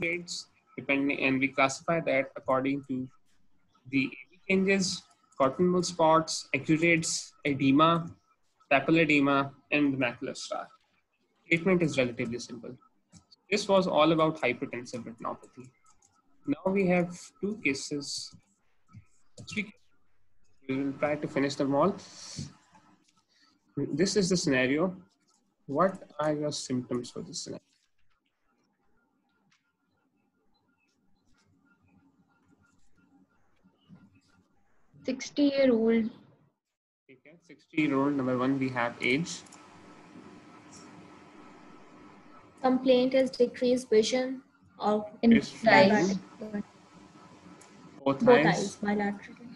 rates depending, and we classify that according to the AV changes, cotton wool spots, exudates, edema, papilledema, and the macular star. Treatment is relatively simple. This was all about hypertensive retinopathy. Now we have two cases, three cases. We will try to finish them all. This is the scenario. What are your symptoms for this scenario? 60-year-old. Okay, 60-year-old. Number one, we have age. Complaint is decreased vision or In diabetic. Both Both eyes. eyes, bilaterally.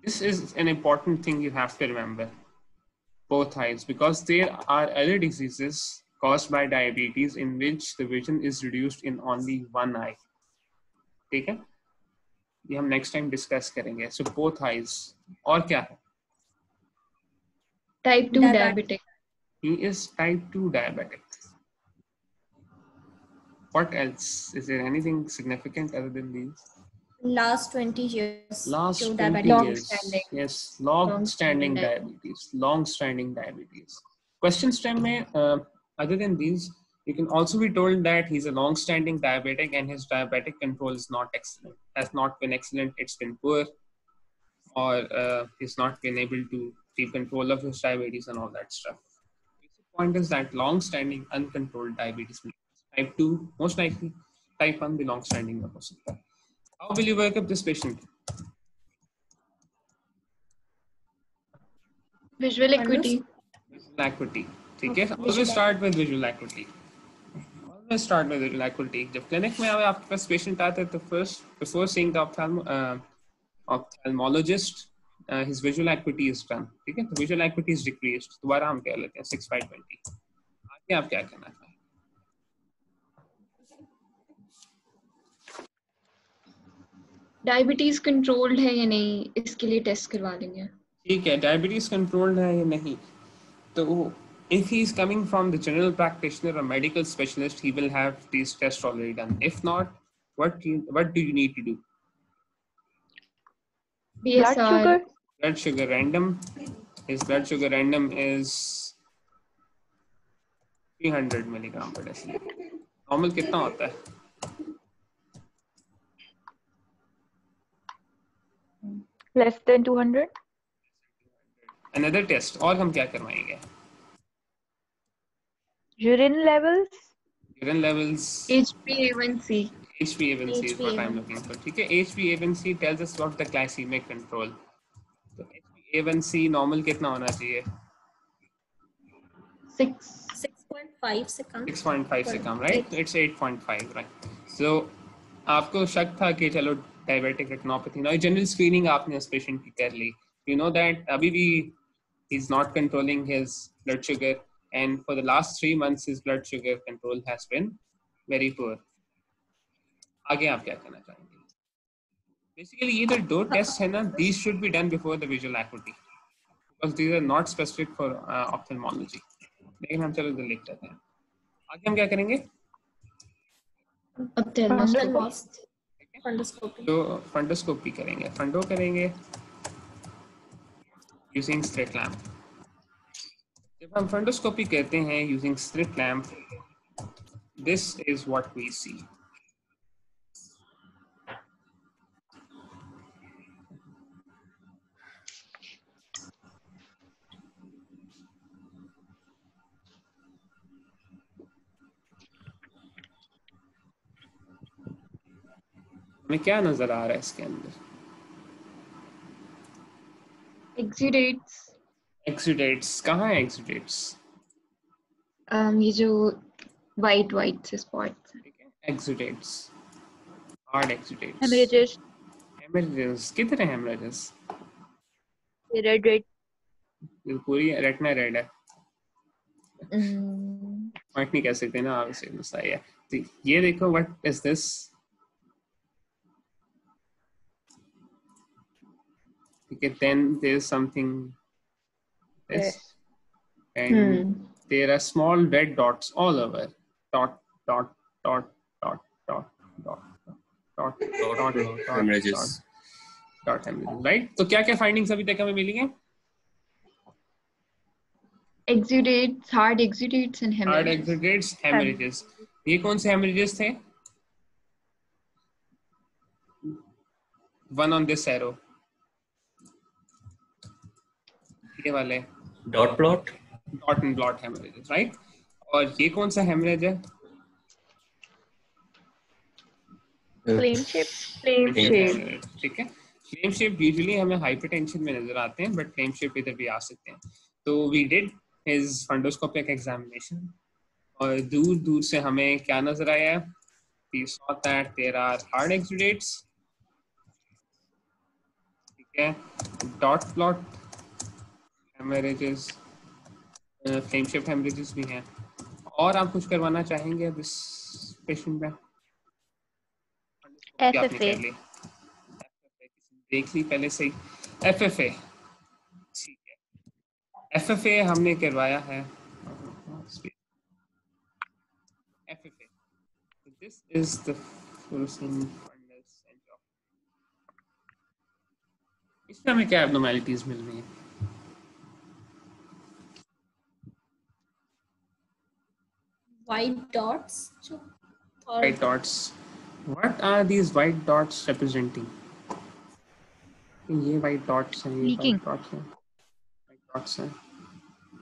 This is an important thing you have to remember. Both eyes, because there are other diseases caused by diabetes in which the vision is reduced in only one eye. ठीक है? ये हम next time discuss करेंगे. So both eyes. और क्या है? Type 2 diabetic. He is type 2 diabetic. What else? Is there anything significant other than these? Last 20 years. Last to 20 diabetic. years. Yes, long-standing diabetes. Long-standing diabetes. Question stem में, other than these, you can also be told that he's a long-standing diabetic and his diabetic control is not excellent. Has not been excellent. It's been poor, or he's not been able to keep control of his diabetes and all that stuff. The point is that long-standing uncontrolled diabetes, type 2, most likely type 1 भी long-standing में हो सकता है. How will you work up this patient? Visual acuity. Visual acuity. ठीक है? Always start with visual acuity. Always start with visual acuity. जब clinic में आवे आपके पास patient आता है तो first, before seeing the ophthalmologist, his visual acuity is done. ठीक है? तो visual acuity is decreased. दोबारा हम कह लेते हैं 6/20. आगे आप क्या करना चाहें? डायबिटीज कंट्रोल्ड है या नहीं, इसके लिए टेस्ट करवा लेंगे. ठीक है, डायबिटीज कंट्रोल्ड है या नहीं, तो if he is coming from the general practitioner or medical specialist, he will have these tests already done. If not, what do you need to do? BSR. Blood sugar random. His blood sugar random is 300 milligram per deciliter. Normal कितना होता है? Less than 200. Another test. और हम क्या करवाएंगे? Urine levels. Urine levels. HbA1c. HbA1c is what I'm looking for. ठीक है, HbA1c tells us what the glycemic control. तो HbA1c normal कितना होना चाहिए? 6.5 से कम. 6.5 से कम, right? It's 8.5, right? So आपको शक था कि चलो diabetic retinopathy. Now general screening आपने उस patient की कर ली. You know that अभी भी he's not controlling his blood sugar, and for the last 3 months his blood sugar control has been very poor. आगे आप क्या करना चाहेंगे? Basically ये जो दो tests है ना, these should be done before the visual acuity, because these are not specific for ophthalmology. लेकिन हम चलो इधर लिख लेते हैं. आगे हम क्या करेंगे? Fundoscopy. तो फंडोस्कोपी करेंगे. फंडो करेंगे using slit lamp. जब हम फंडोस्कोपी कहते हैं using slit lamp, this is what we see. हमें क्या नजर आ रहा है इसके अंदर? Exudates. Exudates. कहाँ है exudates? ये जो white से spots. Exudates. Hard exudates. Hemorrhages. Hemorrhages. किधर है hemorrhages? Red. पूरी रेटिना रेड है. पॉइंट नहीं कह सकते ना, आप इसे मसला है. तो ये देखो, what is this? Okay, then there's something this, and there are small red dots all over. Dot. hemorrhages. Dot hemorrhages, right? तो क्या क्या फाइंडिंग्स अभी तक हमें मिली हैं? Exudates, hard exudates and hard hemorrhages. Exudates, haemorrhages. ये कौन से हेमरेजेस थे? वन ऑन दिस एरो, ये वाले Dot plot. Dot and blot haemorrhages, right? और ये कौन सा हेमरेज है? Flame shape. Flame shape. ठीक है. फ्लेम शेप यूजुअली हमें हाइपरटेंशन में नजर आते हैं, बट फ्लेम शेप इधर भी आ सकते हैं. तो वी डिड हिज फंडोस्कोपिक एग्जामिनेशन, और दूर दूर से हमें क्या नजर आया? We saw that there are hard exudates, ठीक है, dot plot haemorrhages, flame shape haemorrhages भी हैं. और आप कुछ करवाना चाहेंगे अब इस पेशेंट में? आपने FFA. कर ली, देख ली पहले से ही. FFA, ठीक है, FFA हमने करवाया है. FFA, this is the fluorescent fundus angiography. इसमें हमें क्या abnormalities मिल रही हैं? white dots or White dots. What are these white dots representing? ये white dots हैं, ये Leaking. white dots हैं, white dots हैं.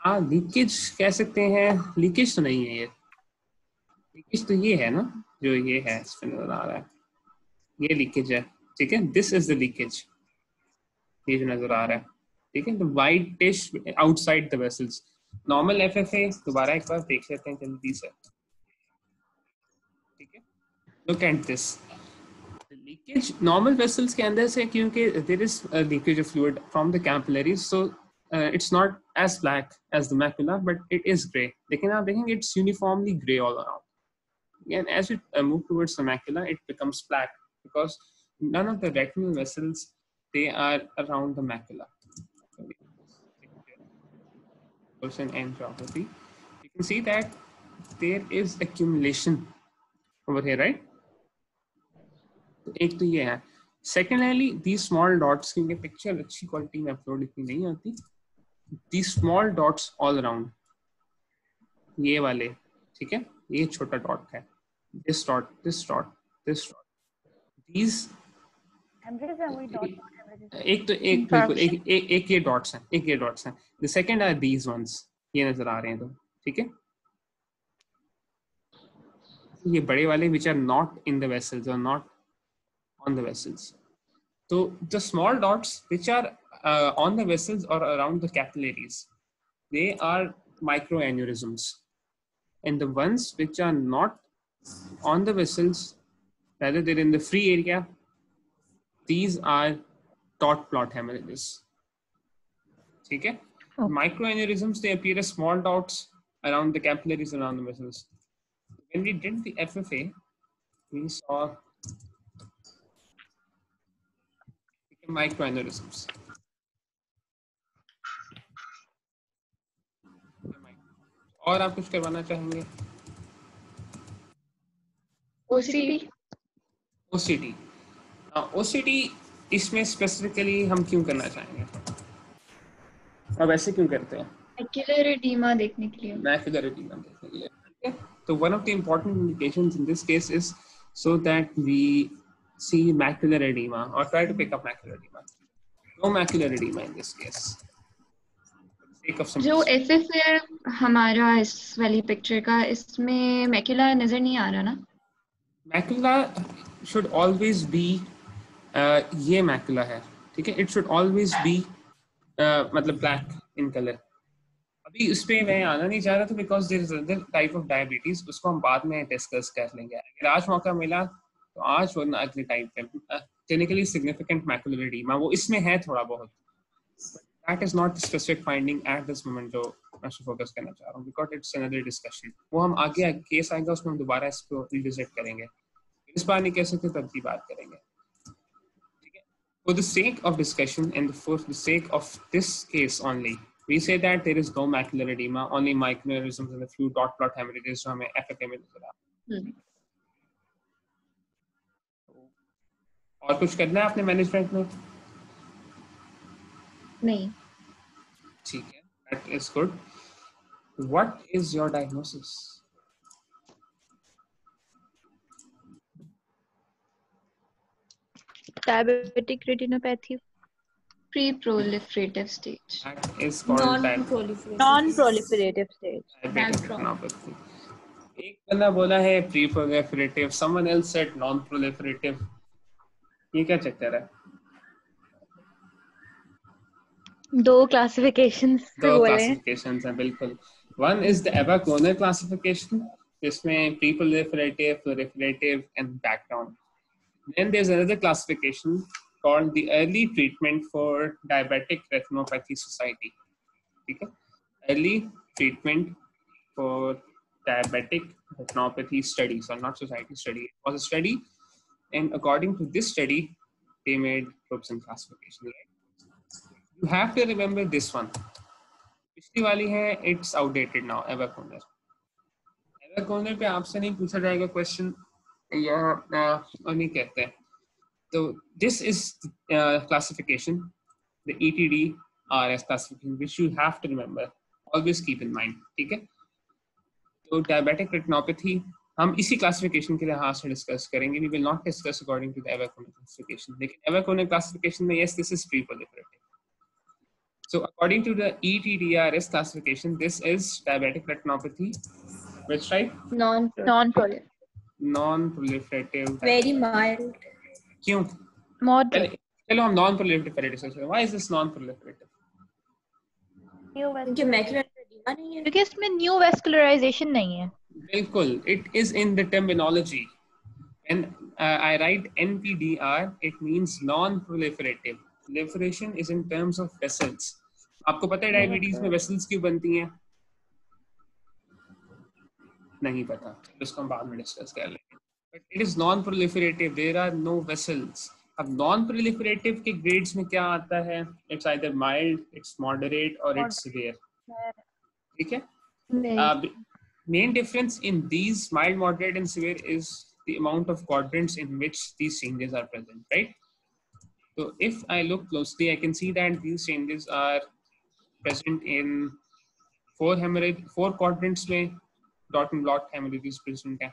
हाँ, लीकेज कह सकते हैं. लीकेज तो नहीं है ये. लीकेज तो ये है ना, जो ये है इसमें नजर आ रहा है, ये लीकेज है. ठीक है, दिस इज द लीकेज, ये जो नजर आ रहा है. ठीक है, the whitish outside the vessels. Normal FFA दोबारा एक बार देख लेते हैं जल्दी से. ठीक है, look at this leakage normal vessels के अंदर से, क्योंकि there is leakage of fluid from the capillaries, so it's not as black as the macula, but it is gray. लेकिन आप देखेंगे it's uniformly gray all around. And as you move towards the macula, it becomes black because none of the retinal vessels, they are around the macula. In angiography, you can see that there is accumulation over here, right? एक तो ये है. Secondly, these small dots, क्योंकि picture अच्छी quality में upload इतनी नहीं होती, these small dots all around, ये वाले, ठीक है, ये छोटा डॉट है, this dot, this dot, this dot, these एक तो एक बिल्कुल एक ये डॉट्स हैं, एक ये डॉट्स हैं. the second are these ones, ये नजर आ रहे हैं. तो ठीक है, ये बड़े वाले which are not in the vessels or not on the vessels. So the small dots which are on the vessels or around the capillaries, they are microaneurysms, and the ones which are not on the vessels, rather they're in the free area, these are dot plot hemorrhages. Okay? Microaneurysms, they appear as small dots around the capillaries, around the vessels. When we did the FFA, we saw microaneurysms. और आप कुछ करवाना चाहेंगे? OCT. OCT. OCT इसमें specifically हम क्यों करना चाहेंगे? अब ऐसे क्यों करते हैं? Macular edema देखने के लिए. Macular edema देखने के लिए. Okay? So one of the important indications in this case is so that we see macular edema or try to pick up macular edema. No macular edema in this case. जो FFA है हमारा इस वाली picture का, इसमें macula नजर नहीं आ रहा ना? मैकुला should always be ये मैकुला है, ठीक है, it should always be मतलब black in color. अभी उस पे मैं आना नहीं चाह रहा था because there is another type of diabetes, उसको हम बाद में डिस्कस कर लेंगे. अगर आज मौका मिला तो आज, वरना अगले टाइम पे clinically significant macular edema वो इसमें है थोड़ा बहुत. That is not the specific finding at this moment जो मैं फोकस करना चाह रहा हूँ, because it's another discussion. वो हम आगे केस आएगा उसमें हम दोबारा इसको रिविजिट करेंगे. इस बार नहीं कह सकते, तब की बात करेंगे. ठीक है. For the sake of discussion and for the sake of this case only, we say that there is no macular edema, only microaneurysms and a few dot plot hemorrhages जो हमें FFA में नजर आ रहा है. और कुछ करना है आपने मैनेजमेंट में? नहीं. ठीक है, that is good. What is your diagnosis? Diabetic retinopathy. Pre-proliferative stage. That is called Non-proliferative. Non-proliferative stage. diabetic Background. retinopathy. एक बंदा बोला है pre-proliferative, someone else said non-proliferative. ये क्या चक्कर है? दो classifications दो बोले. classifications हैं बिल्कुल. One is the Eva-Conner classification, जिसमें pre-proliferative, proliferative, and background. Then there's another classification called the Early Treatment for Diabetic Retinopathy Society. ठीक है? Early Treatment for Diabetic Retinopathy Studies, or not society study. It was a study, and according to this study, they made groups and classification. Right? You have to remember this one. पिछली वाली है, it's outdated now. Eva-Conner. Eva-Conner पे आपसे नहीं पूछा जाएगा question, या नहीं कहते हैं. So this is classification, the ETD-RS classification, which you have to remember. Always keep in mind. ठीक है? तो diabetic retinopathy हम इसी क्लासिफिकेशन के लिहाज से डिस्कस करेंगे. We will not discuss according to the Eva-Conner classification. लेकिन Eva-Conner classification में yes, this is pre-proliferative. So according to the ETDRS classification, this is diabetic retinopathy. Which type? Non-proliferative. Non-proliferative. Very mild. क्यों? Moderate. चलो हम non-proliferative पहले discuss करें. Why is this non-proliferative? क्योंकि macular edema नहीं है. क्योंकि इसमें new vascularization नहीं है. बिल्कुल. It is in the terminology. And I write NPDR. It means non-proliferative. Proliferation is in terms of vessels. आपको पता है डायबिटीज में वेसल्स क्यों बनती हैं? नहीं पता, इसको हम बाद में डिस्कस कर लेंगे. But it is non-proliferative. There are no vessels. अब non-proliferative के grades में क्या आता है? It's either mild, it's moderate, or it's severe. ठीक है? Main difference in these mild, moderate, and severe is the amount of quadrants in which these changes are present, right? So if I look closely, I can see that these changes are present in four quadrants में dot and blot hemorrhages present है.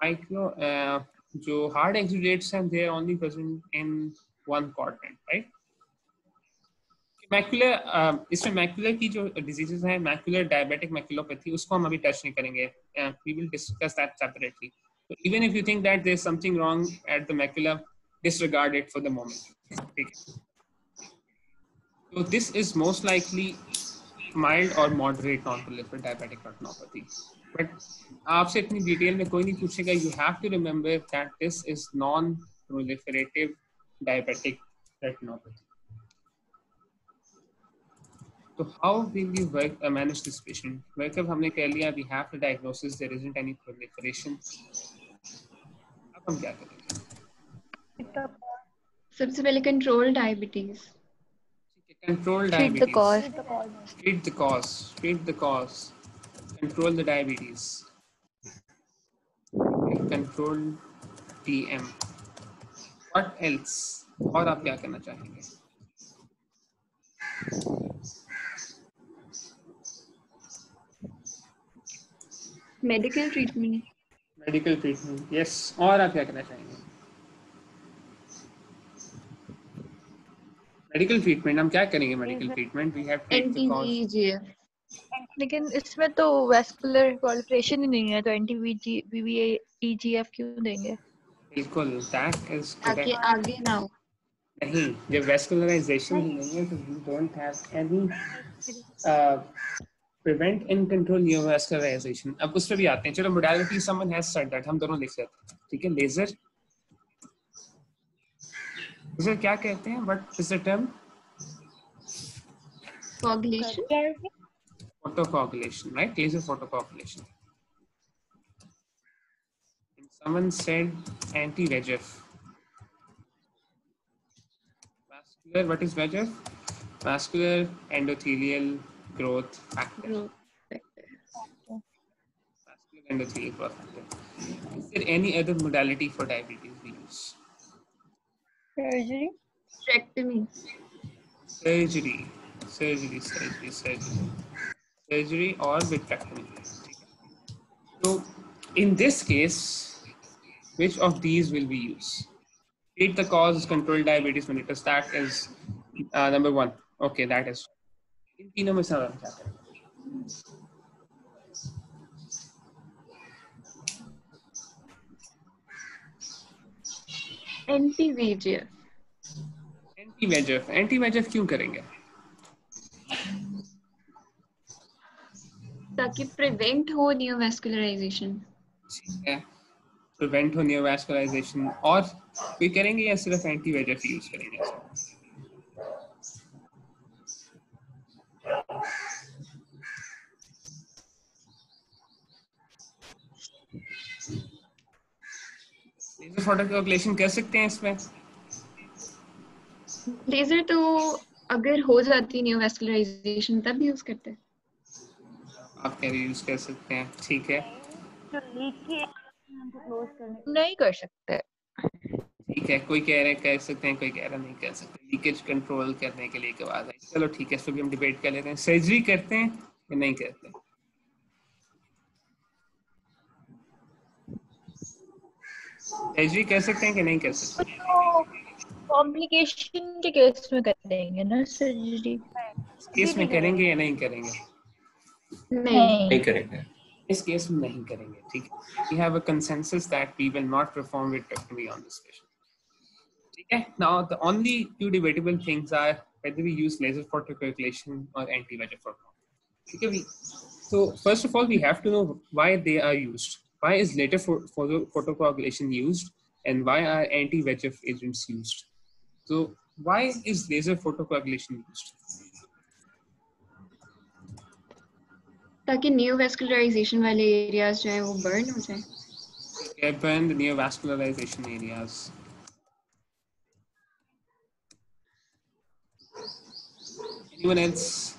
Micro जो hard exudates हैं, they are only present in one quadrant, right? Macular इसमें macular की जो diseases हैं, macular diabetic maculopathy, उसको हम अभी touch नहीं करेंगे. We will discuss that separately. So even if you think that there's something wrong at the macula, disregard it for the moment. Okay. So this is most likely mild or moderate non-proliferative diabetic retinopathy. But आपसे इतनी detail में कोई नहीं पूछेगा. You have to remember that this is non-proliferative diabetic retinopathy. So how will you manage this patient? Workup हमने कर लिया. We have the diagnosis. There isn't any proliferation. अब हम क्या करेंगे? सबसे पहले control diabetes. Control diabetes. Treat the cause. Control the diabetes. Control DM. What else? और आप क्या करना चाहेंगे? Medical treatment. Yes. और आप क्या करना चाहेंगे? मेडिकल ट्रीटमेंट हम क्या करेंगे? Medical treatment we have anti-VEGF. लेकिन इसमें तो वैस्कुलर प्रोलिफरेशन ही नहीं है, तो एंटी-VEGF क्यों देंगे? बिल्कुल, दैट इज आगे ना हो. नहीं, जब वैस्कुलराइजेशन ही नहीं है तो we don't have any prevent and control neurovascularisation. अब उस पे भी आते हैं. चलो modality someone has said that, हम दोनों लिख सकते हैं. ठीक है. लेजर क्या कहते हैं? What is the term? Coagulation. Photocoagulation, right? Laser photocoagulation. And someone said anti-VEGF. Vascular, what is VEGF? Vascular endothelial growth factor. Vascular endothelial growth factor. Is there any other modality for diabetes we use? Surgery. Hysterectomy. Surgery, surgery, surgery, surgery, surgery or vitrectomy. So, in this case, which of these will we use? Treat the cause, control diabetes mellitus. That is number one. Okay, that is. इन तीनों में से हम क्या करें? Anti-VEGF. एंटी-VEGF, एंटी-VEGF क्यों करेंगे? ताकि prevent हो नियोवैस्कुलराइजेशन. ठीक है, प्रिवेंट हो नियोवैस्कुलराइजेशन. और कोई करेंगे या सिर्फ एंटी-VEGF यूज करेंगे? लेजर फोटोकोagulation कर सकते हैं इसमें? लेजर तो अगर हो जाती नियोवैस्कुलराइजेशन तब यूज करते हैं. आप कह रहे यूज कर सकते हैं, ठीक है. जो लीकेज हमको क्लोज करने नहीं कर सकते. ठीक है, कोई कह रहे हैं कर सकते हैं, कोई कह रहा नहीं कर सकते. लीकेज कंट्रोल करने के लिए के बाद चलो ठीक है, इस पर भी हम डिबेट कर लेते हैं. सर्जरी करते हैं या नहीं करते? सर्जरी कर सकते हैं कि नहीं कर सकते? कॉम्प्लिकेशन के केस में करेंगे ना सर्जरी. इस केस में करेंगे या नहीं करेंगे? नहीं. नहीं करेंगे. इस केस में नहीं करेंगे, ठीक है. We have a consensus that we will not perform vitrectomy on this patient. ठीक है. Now the only two debatable things are whether we use laser photocoagulation or anti-VEGF or not. ठीक है. So first of all, we have to know why they are used. Why is laser photocoagulation used, and why are anti-VEGF agents used? So why is laser photocoagulation used? ताकि neovascularisation वाले areas जो है वो burn हो जाए. Okay, burn the neovascularization areas. Anyone else?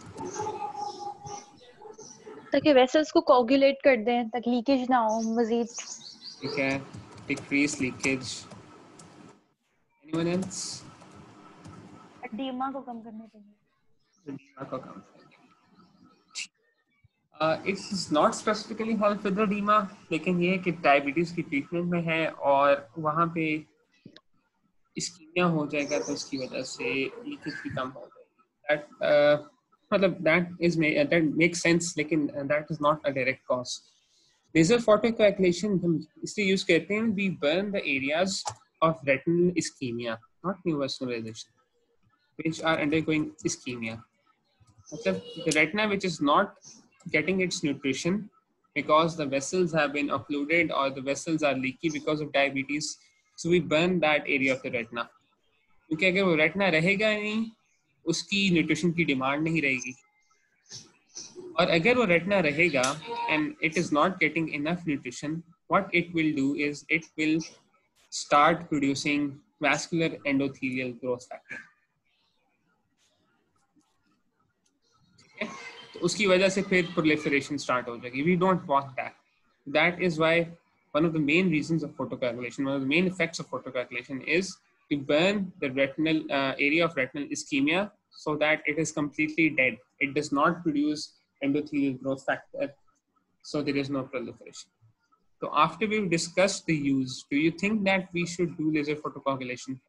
ताकि vessels को coagulate कर दें ताकि लीकेज ना हो मजीद. ठीक है, decrease leakage. Anyone else? Oedema को कम करने के लिए. It is not specifically help with edema, लेकिन ये है कि डायबिटीज की ट्रीटमेंट में है और वहाँ पे इस्कीमिया हो जाएगा तो उसकी वजह से लीकेज भी कम हो जाएगी. मतलब that makes sense, लेकिन that is not a direct cause. Laser photocoagulation हम इसलिए यूज करते हैं, we burn the areas of retinal ischemia, not neovascularization, which are undergoing ischemia. मतलब the retina which is not getting its nutrition because the vessels have been occluded or the vessels are leaky because of diabetes, so we burn that area of the retina. क्योंकि अगर वो retina रहेगा नहीं, उसकी nutrition की demand नहीं रहेगी. और अगर वो रेटिना रहेगा and it is not getting enough nutrition, what it will do is it will start producing vascular endothelial growth factor. तो उसकी वजह से फिर proliferation start हो जाएगी. We don't want that. That is why one of the main reasons of photocoagulation, one of the main effects of photocoagulation is to burn the retinal area of retinal ischemia so that it is completely dead. It does not produce endothelial growth factor, so there is no proliferation. So after we've discussed the use, do you think that we should do laser photocoagulation?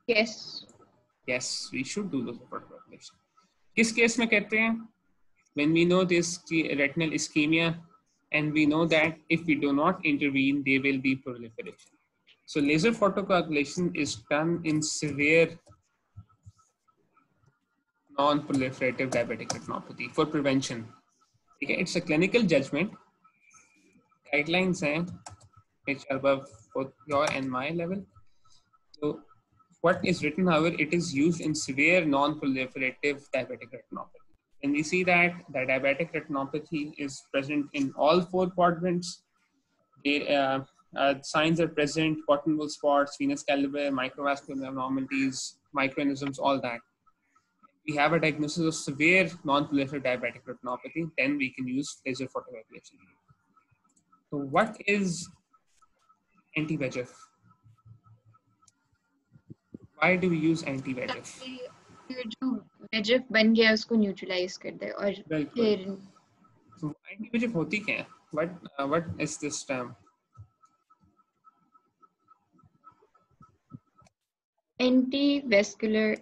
Yes. Yes, we should do laser photocoagulation. किस case में कहते हैं? When we know this retinal ischemia and we know that if we do not intervene, there will be proliferation. So laser photocoagulation is done in severe non-proliferative diabetic retinopathy for prevention. Okay, it's a clinical judgment. Guidelines हैं which are above both your and my level. So what is written, however, it is used in severe non-proliferative diabetic retinopathy. And we see that the diabetic retinopathy is present in all four quadrants. Signs are present: cotton-wool spots, venous caliber, microvascular abnormalities, microaneurysms, all that. We have a diagnosis of severe non-proliferative diabetic retinopathy, then we can use laser photocoagulation. So what is anti-VEGF? Why do we use anti-VEGF? ये जो VEGF बन गया उसको neutralise कर दे और बिल्कुल। फिर एंटी-VEGF होती क्या है? What is this term? anti-vascular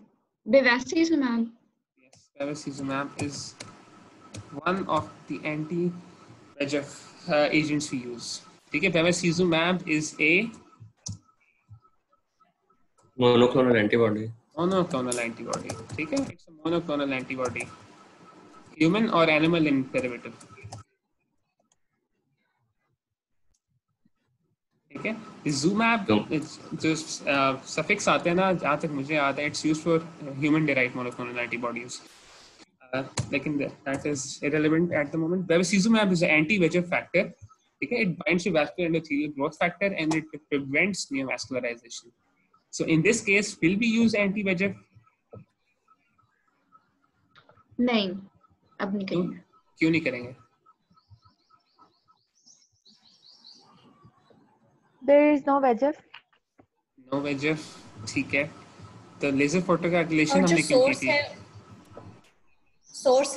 bevacizumab. Yes, bevacizumab is one of the anti-VEGF agents we use. ठीक है, bevacizumab is a monoclonal antibody. monoclonal antibody. ठीक है, it's a monoclonal antibody, human or animal in derivative. ठीक है, zumab जो suffix आते हैं ना, जहाँ तक मुझे याद है, it's used for human derived monoclonal antibodies. लेकिन that is irrelevant at the moment. Bevacizumab is an anti-VEGF factor. ठीक है, it binds to vascular endothelial growth factor and it prevents neovascularization. So in this case, will we use anti-VEGF? नहीं, अब नहीं करेंगे. क्यों नहीं करेंगे? There is no VEGF. No VEGF, ठीक है. तो लेजर फोटोकोagulation और जो हमने क्यों की सोर्स थी?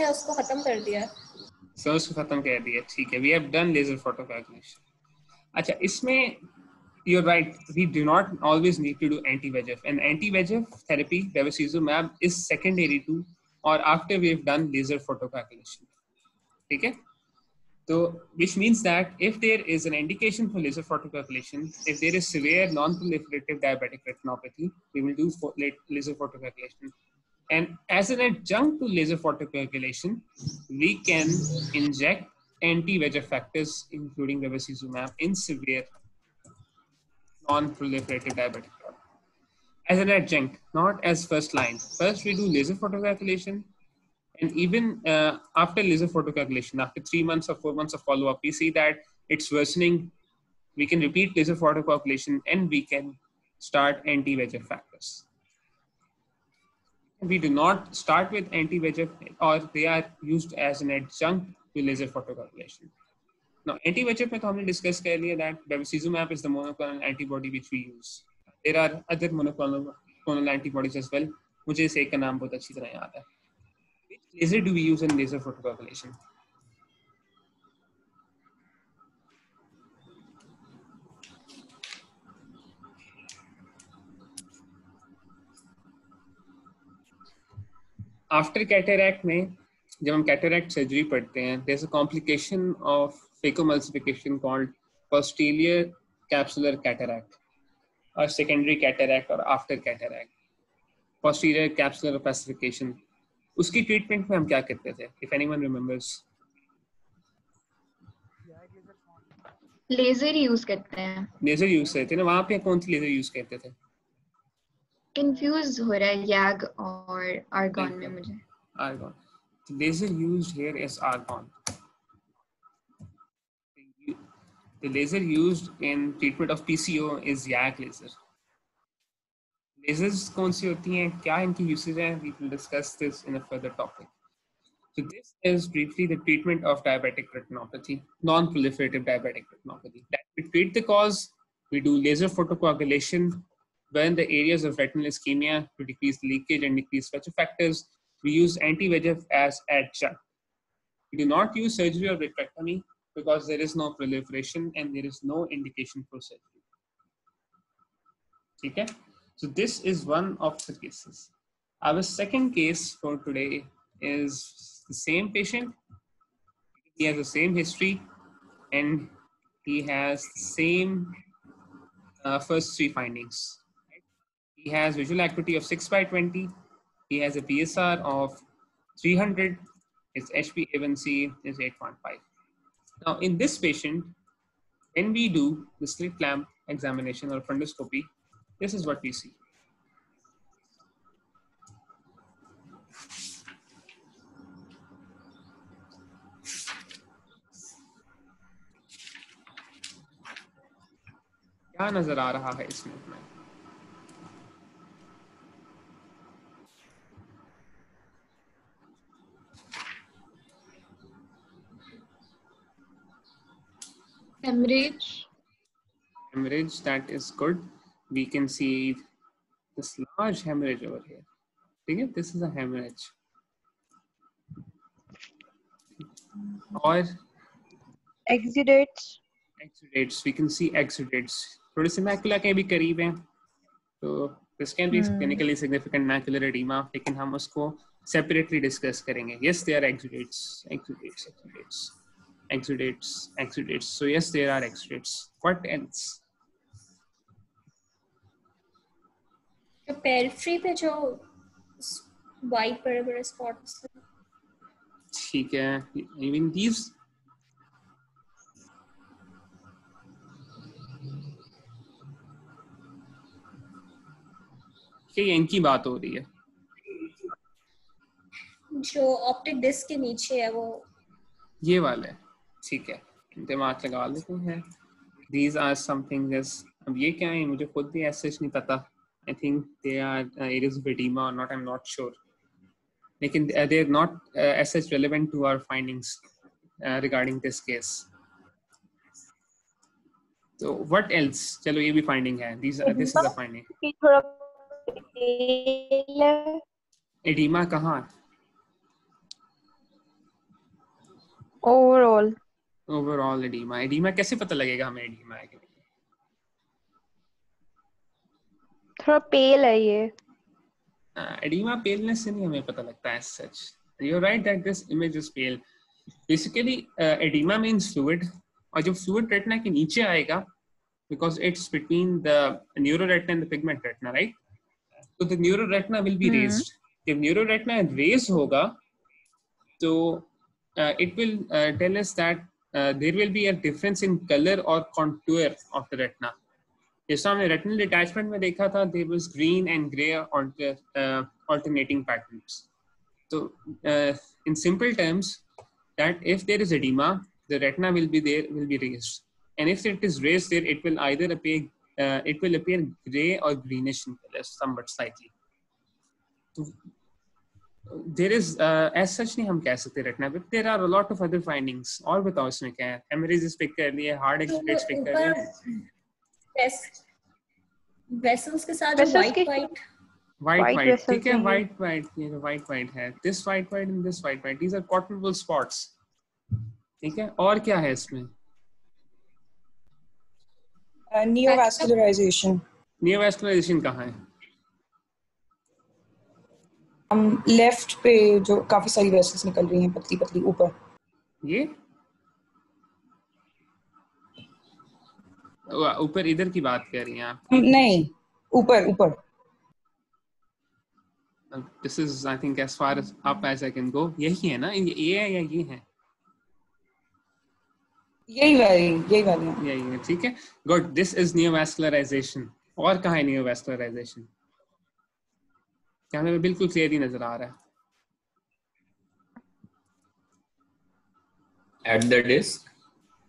है उसको खत्म कर दिया. सोर्स को खत्म कर दिया, ठीक है. We have done laser photocoagulation. अच्छा, इसमें you're right, we do not always need to do anti-VEGF. And anti-VEGF therapy, bevacizumab, is secondary to or after we've done laser photocoagulation. ठीक है? So, which means that if there is an indication for laser photocoagulation, if there is severe non-proliferative diabetic retinopathy, we will do laser photocoagulation. And as an adjunct to laser photocoagulation, we can inject anti-VEGF factors, including bevacizumab, in severe non-proliferative diabetic retinopathy. As an adjunct, not as first line. First, we do laser photocoagulation. And even after laser photocoagulation, after 3 months or 4 months of follow-up, we see that it's worsening. We can repeat laser photocoagulation and we can start anti-VEGF factors. We do not start with anti-VEGF, or they are used as an adjunct to laser photocoagulation. Now, anti-VEGF में तो हमने discuss कर लिया that bevacizumab is the monoclonal antibody which we use. There are other monoclonal antibodies as well. मुझे इस एक का नाम बहुत अच्छी तरह याद है. Which laser do we use in laser photocoagulation? After cataract में जब हम cataract surgery पढ़ते हैं, there's a complication of phacoemulsification called posterior capsular cataract or secondary cataract or after cataract. Posterior capsular opacification. उसकी ट्रीटमेंट में हम क्या करते थे? If anyone remembers. Laser use करते हैं. लेजर यूज करते थे ना, वहाँ पे कौन सी लेजर यूज करते थे? कंफ्यूज हो रहा है याग और आर्गन में मुझे. Argon. The laser used here is argon. The laser used in treatment of PCO is YAG laser. Lasers कौन सी होती हैं? क्या इनकी uses हैं? We will discuss this in a further topic. So this is briefly the treatment of diabetic retinopathy, non-proliferative diabetic retinopathy. That we treat the cause, we do laser photocoagulation, burn the areas of retinal ischemia to decrease leakage and decrease VEGF factors. We use anti-VEGF as adjunct. We do not use surgery or vitrectomy because there is no proliferation and there is no indication for surgery. Okay? So this is one of the cases. Our second case for today is the same patient. He has the same history and he has the same first three findings. He has visual acuity of 6/20. He has a PSR of 300. His HbA1c is 8.5. Now in this patient, when we do the slit lamp examination or fundoscopy, this is what we see. क्या नजर आ रहा है इसमें? Hemorrhage. Hemorrhage, that is good. We can see this large hemorrhage over here. ठीक है, this is a hemorrhage. और Exudates. exudates, we can see exudates. थोड़े से macula के भी करीब हैं, तो this can be clinically significant macular edema, लेकिन हम उसको separately discuss करेंगे. Yes, there are exudates, exudates, exudates, exudates, exudates. So yes, there are exudates. What else? तो पेरिफेरी पे जो वाइट बड़े बड़े स्पॉट्स, ठीक है, even these. ये इनकी बात हो रही है, जो ऑप्टिक डिस्क के नीचे है वो ये वाला है. ठीक है, दिमाग लगा लेते हैं. These are something as, अब ये क्या है मुझे खुद भी ऐसे नहीं पता. I think they are areas of edema or not, I'm not sure. लेकिन they are not as such relevant to our findings regarding this case. So what else? चलो ये भी finding है. This is a finding. कि थोड़ा pale है. Edema कहाँ? Overall. Overall edema. Edema कैसे पता लगेगा हमें edema है कि नहीं? थोड़ा pale है ये. Edema paleness से नहीं हमें पता लगता है as such. You're right that this image is pale. Basically, edema means fluid, और जब fluid retina के नीचे आएगा, because it's between the neuroretina and the pigment retina, right? So the neuroretina will be raised. जब neuroretina raised होगा, तो it will tell us that there will be a difference in color or contour of the retina. जैसा हमने retinal detachment में देखा था, there was green and gray alternating patterns. So in simple terms, that if there is edema, the retina will be raised, and if it is raised there, it will either appear gray or greenish in color, somewhat slightly. So there is as such नहीं हम कह सकते retina, but there are a lot of other findings. और बताओ इसमें क्या है? Hemorrhages pick कर लिए, hard exudates pick कर लिए. वेसल्स के साथ जो white vessels ठीक है, हैं ये. white ये जो white है, this white and this white, these are quadruple spots. ठीक है, और क्या है इसमें? Neovascularization. Neovascularization कहाँ है? लेफ्ट पे जो काफी सारी वेसल्स निकल रही हैं पतली पतली ऊपर. ये ऊपर इधर की बात कर रही हैं आप? नहीं, ऊपर. This is I think as far as up as I can go. यही है ना, ये है या ये है? यही वाली है. यही है, ठीक है. Good. This is neovascularization. और कहाँ है neovascularization? क्या हमें बिल्कुल क्लियर ही नजर आ रहा है? At the disc.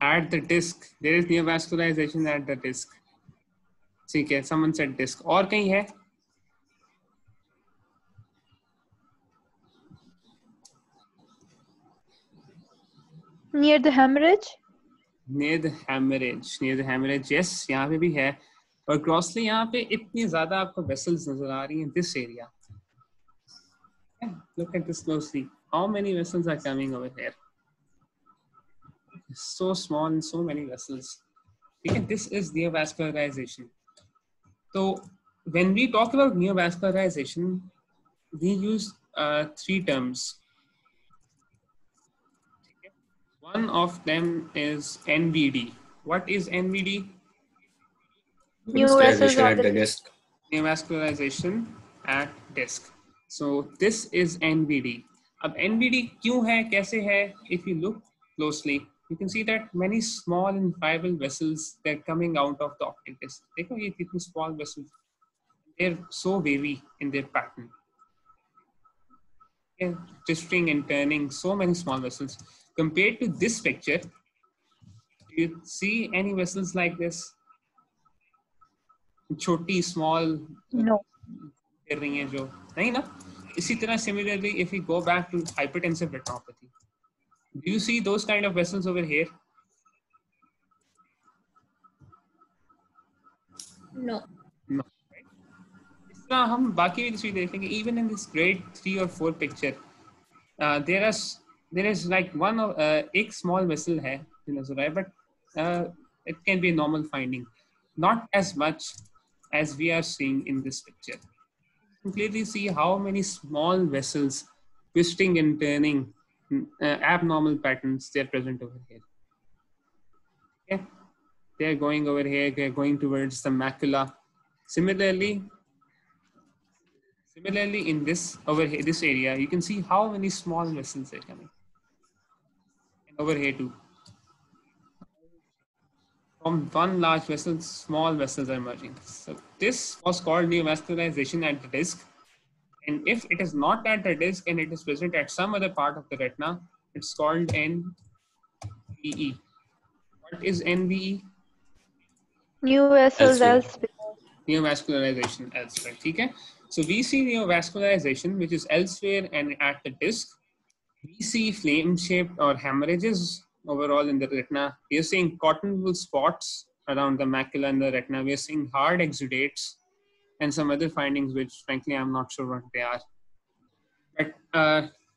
At the disc, there is neovascularization at the disc. ठीक है, someone said disc. और कहीं है? Near the hemorrhage. Near the hemorrhage, yes, यहाँ पे भी है. और grossly यहाँ पे इतनी ज़्यादा आपको vessels नजर आ रही हैं this area. Look at this closely. How many vessels are coming over here? So small and so many vessels. Okay, this is neovascularization. So when we talk about neovascularization, we use three terms. Okay. One of them is NVD. What is NVD? New vessels Neovascularization on at the the disc. Neovascularization at disc. So this is NVD. अब NVD क्यों है, कैसे है? If you look closely, you can see that many small and fibril vessels, they're coming out of the optic disc. देखो ये कितनी small vessels, they're so wavy in their pattern. They're twisting and turning, so many small vessels. Compared to this picture, do you see any vessels like this? छोटी small No. कर रही हैं जो नहीं ना. इसी तरह similarly, if we go back to hypertensive retinopathy, do you see those kind of vessels over here? No. No. Right? दूसरा हम बाकी भी तस्वीर देखेंगे. Even in this grade 3 or 4 picture, there is like one of एक small vessel है जो नजर आए, but it can be a normal finding, not as much as we are seeing in this picture. You can clearly see how many small vessels twisting and turning, abnormal patterns, they are present over here. Okay, they are going over here, they are going towards the macula. Similarly in this over here, this area, you can see how many small vessels are coming, and over here too. From one large vessel, small vessels are emerging. So this was called neovascularization at the disc. And if it is not at the disc and it is present at some other part of the retina, it's called NVE. What is NVE? New vessels Elsewhere. elsewhere. Neovascularization elsewhere. Okay? So we see neovascularization, which is elsewhere and at the disc. We see flame-shaped or hemorrhages overall in the retina. We are seeing cotton wool spots around the macula and the retina. We are seeing hard exudates and some other findings, which frankly I'm not sure what they are. But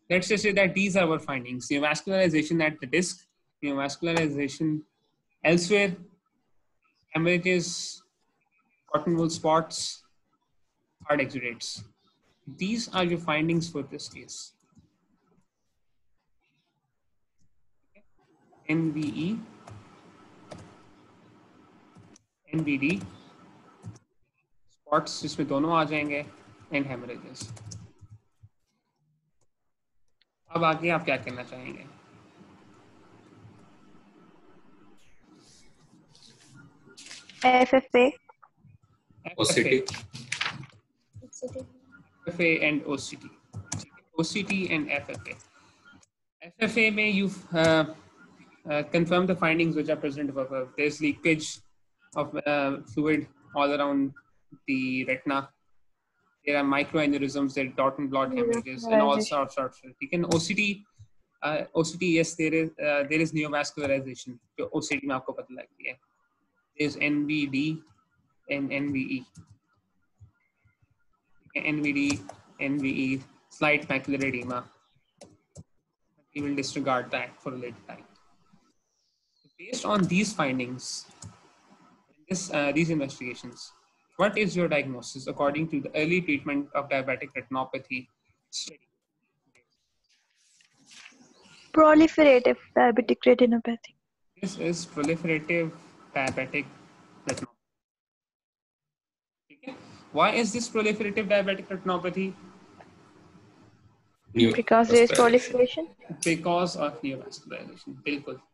let's just say that these are our findings: neovascularization at the disc, neovascularization elsewhere, hemorrhages, cotton wool spots, hard exudates. These are your findings for this case. NVE, NVD, spots जिसमें दोनों आ जाएंगे, and hemorrhages. अब आगे आप क्या करना चाहेंगे? FFA. OCT. FFA and OCT. OCT and FFA. FFA may you confirm the findings which are present above. There's leakage of fluid all around the retina. There are microaneurysms, there are dot and blot hemorrhages, and all sorts of stuff. You can OCT, yes, there is neovascularization. जो OCT में आपको पता लगती है. There's NVD and NVE. NVD, NVE, slight macular edema. We will disregard that for a later time. Based on these findings, these investigations, what is your diagnosis according to the early treatment of diabetic retinopathy study? Proliferative diabetic retinopathy. This is proliferative diabetic retinopathy. Okay. Why is this proliferative diabetic retinopathy? Because there is proliferation. Because of neovascularization.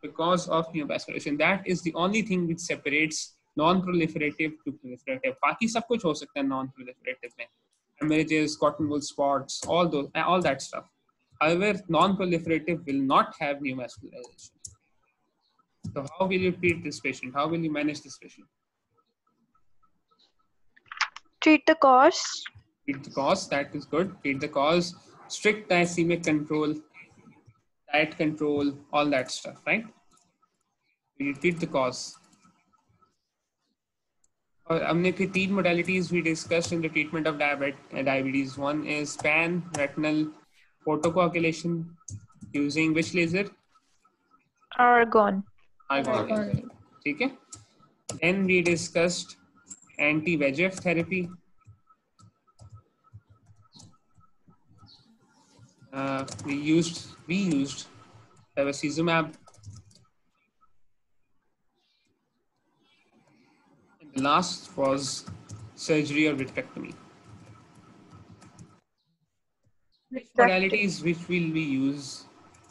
Because of neovascularization. That is the only thing which separates non-proliferative to proliferative. बाकी सब कुछ हो सकता है non-proliferative में. Hemorrhages, cotton wool spots, all that stuff. However, non-proliferative will not have neovascularization. So how will you treat this patient? How will you manage this patient? Treat the cause. Treat the cause, that is good. Treat the cause, strict glycemic control, diet control, all that stuff, right? You treat the cause. हमने फिर तीन modalities we discussed in the treatment of diabetes. One is pan-retinal photocoagulation using which laser? Argon. Argon laser. ठीक है? Then we discussed anti-VEGF therapy. We used bevacizumab. And the last was surgery or vitrectomy. Which modalities which will we use?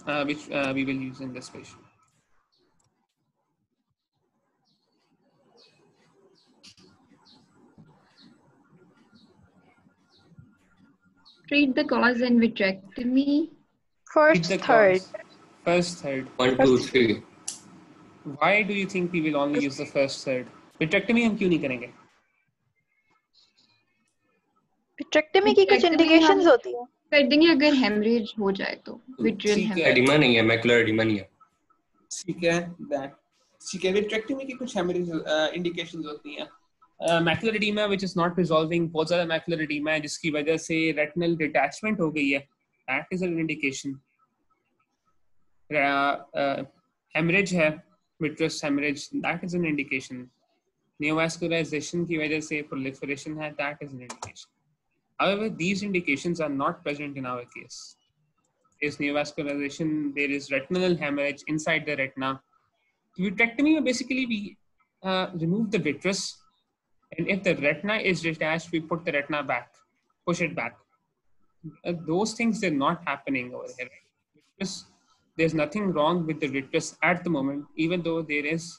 We will use in this patient. Treat the cause and vitrectomy. First, third. First, third. 1, 2, 3. Why do you think we will only use the first, third? Vitrectomy हम क्यों नहीं करेंगे? Vitrectomy की कुछ indications होती है. कर देंगे अगर hemorrhage हो जाए तो. Vitreal hemorrhage. एडिमा नहीं है, मैकुलर एडिमा नहीं है. ठीक है, that. ठीक है, vitrectomy की कुछ hemorrhage indications होती हैं. Macular oedema which is not resolving, बहुत ज़्यादा मैकुलर एडीमा है जिसकी वजह से रेटिनल डिटैचमेंट हो गई है, that is an indication. Hemorrhage है, vitreous hemorrhage, that is an indication. Neovascularization की वजह से proliferation है, that is an indication. However, these indications are not present in our case. There is neovascularization, there is retinal hemorrhage inside the retina. Vitrectomy, basically we remove the vitreous, and if the retina is detached, we put the retina back, push it back. Those things are not happening over here. There's nothing wrong with the vitreous at the moment, even though there is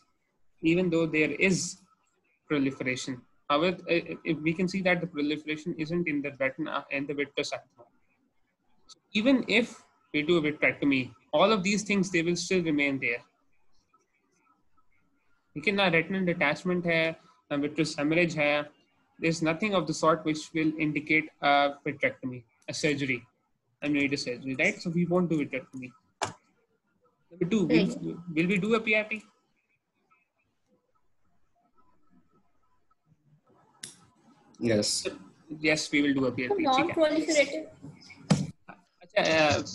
proliferation. However, if we can see that the proliferation isn't in the retina and the vitreous at the moment. So even if we do a vitrectomy, all of these things, they will still remain there. लेकिन ना retinal detachment है, ना vitreous hemorrhage है. There's nothing of the sort which will indicate a vitrectomy, a surgery. I need a surgery, right? So we won't do vitrectomy. Number two, will we do a PRP? Yes. Yes, we will do a PRP. Non-proliferative.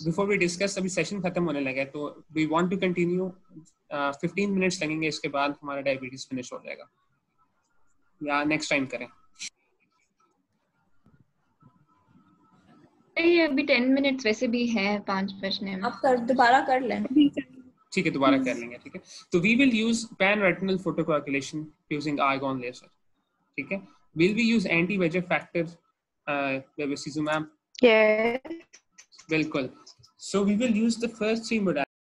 Before we discuss, अभी session खत्म होने लगा है, तो we want to continue. 15 minutes लगेंगे, इसके बाद हमारा डायबिटीज फिनिश हो जाएगा, या नेक्स्ट टाइम करें? ये अभी 10 मिनट्स वैसे भी है, 5 बजने में। आप दोबारा कर लें। ठीक है, दोबारा कर लेंगे, ठीक है। तो we will use pan-retinal photocoagulation using argon laser, ठीक है। Will we use anti-VEGF factor, bevacizumab? Yes. बिल्कुल. So we will use the first three modalities.